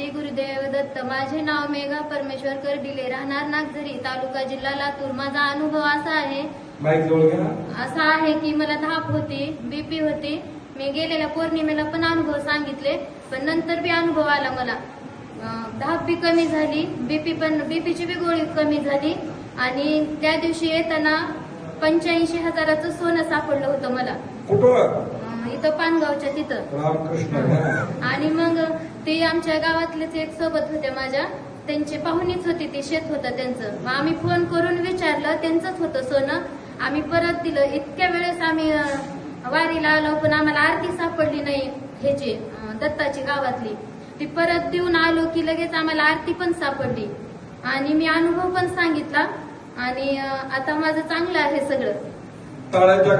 श्री गुरुदेव दत्त. माझे नाव मेघा परमेश्वर करडिले, राहणार नागझरी, तालुका जिल्हा लातूर. माझा अनुभव असा आहे की मला धाप होती, बीपी होती. मी गेलेल्या पौर्णिमेला पण अनुभव सांगितले, पण नंतर बी अनुभव आला मला. धाप बी कमी झाली, बीपीची बी गोळी कमी झाली. आणि त्या दिवशी येताना 85,000चं सोनं सापडलं होतं मला. कुठं? इथं पानगावच्या तिथं. रामकृष्ण. आणि मग ते आमच्या गावातलेच एक सोबत होते माझ्या, त्यांची पाहुणीच होती, ते शेत होतं त्यांचं. मग आम्ही फोन करून विचारलं, त्यांचंच होतं सोनं. आम्ही परत दिलं. इतक्या वेळेस आम्ही वारीला आलो, पण आम्हाला आरती सापडली नाही ह्याची, दत्ताची गावातली. ती परत देऊन आलो की लगेच आम्हाला आरती पण सापडली. आणि मी अनुभव पण सांगितला. आणि आता माझं चांगलं आहे सगळं. टाळ्यांच्या